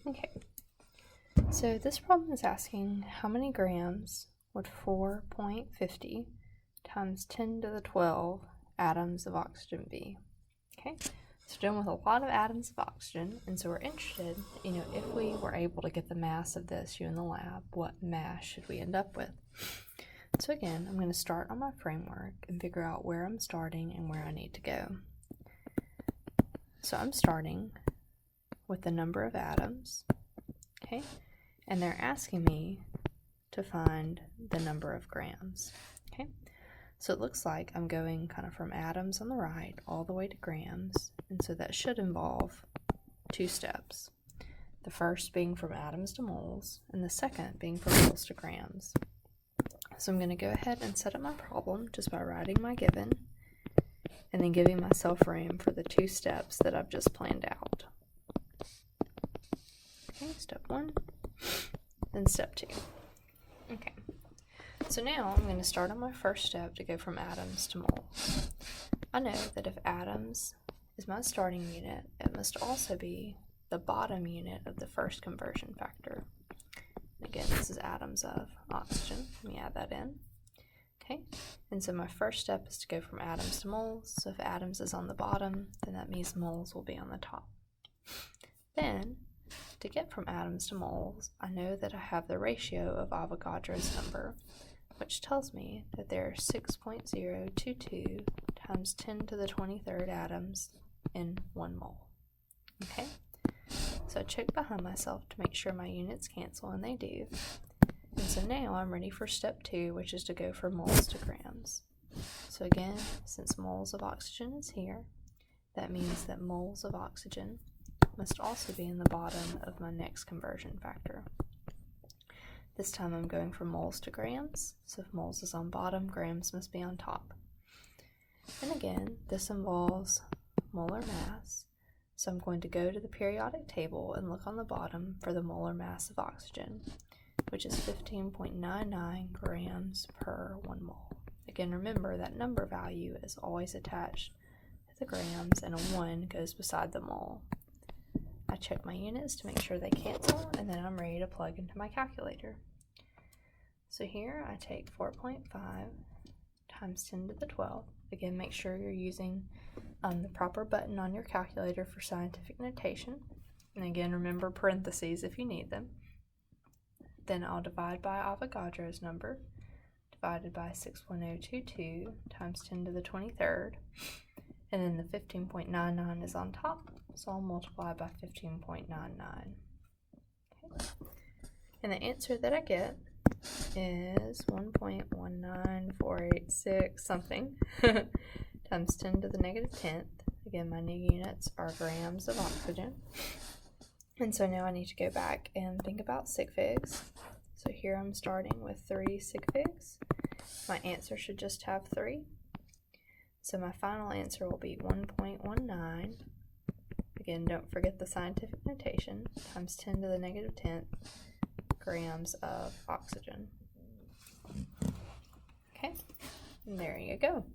Okay, so this problem is asking how many grams would 4.50 times 10 to the 12 atoms of oxygen be? Okay, so dealing with a lot of atoms of oxygen, and so we're interested, if we were able to get the mass of this in the lab, what mass should we end up with? So again, I'm going to start on my framework and figure out where I'm starting and where I need to go. So I'm starting with the number of atoms, okay? And they're asking me to find the number of grams, okay? So it looks like I'm going kind of from atoms on the right all the way to grams, and so that should involve two steps. The first being from atoms to moles, and the second being from moles to grams. So I'm going to go ahead and set up my problem just by writing my given, and then giving myself room for the two steps that I've just planned out. Okay, step 1, then step 2. Okay, so now I'm going to start on my first step to go from atoms to moles. I know that if atoms is my starting unit, it must also be the bottom unit of the first conversion factor. Again, this is atoms of oxygen. Let me add that in. Okay, and so my first step is to go from atoms to moles. So if atoms is on the bottom, then that means moles will be on the top. Then, to get from atoms to moles, I know that I have the ratio of Avogadro's number, which tells me that there are 6.022 times 10 to the 23rd atoms in 1 mole. Okay? So I check behind myself to make sure my units cancel, and they do. And so now I'm ready for step 2, which is to go from moles to grams. So again, since moles of oxygen is here, that means that moles of oxygen must also be in the bottom of my next conversion factor. This time I'm going from moles to grams, so if moles is on bottom, grams must be on top. And again, this involves molar mass. So I'm going to go to the periodic table and look on the bottom for the molar mass of oxygen, which is 15.99 grams per 1 mole. Again, remember that number value is always attached to the grams, and a 1 goes beside the mole. I check my units to make sure they cancel, and then I'm ready to plug into my calculator. So here I take 4.5 times 10 to the 12. Again, make sure you're using the proper button on your calculator for scientific notation. And again, remember parentheses if you need them. Then I'll divide by Avogadro's number, divided by 6.022 times 10 to the 23rd. And then the 15.99 is on top, so I'll multiply by 15.99. Okay. And the answer that I get is 1.19486 something times 10 to the negative 10th. Again, my new units are grams of oxygen. And so now I need to go back and think about sig figs. So here I'm starting with 3 sig figs. My answer should just have 3. So my final answer will be 1.19. Again, don't forget the scientific notation, times 10 to the negative 10th grams of oxygen. Okay, and there you go.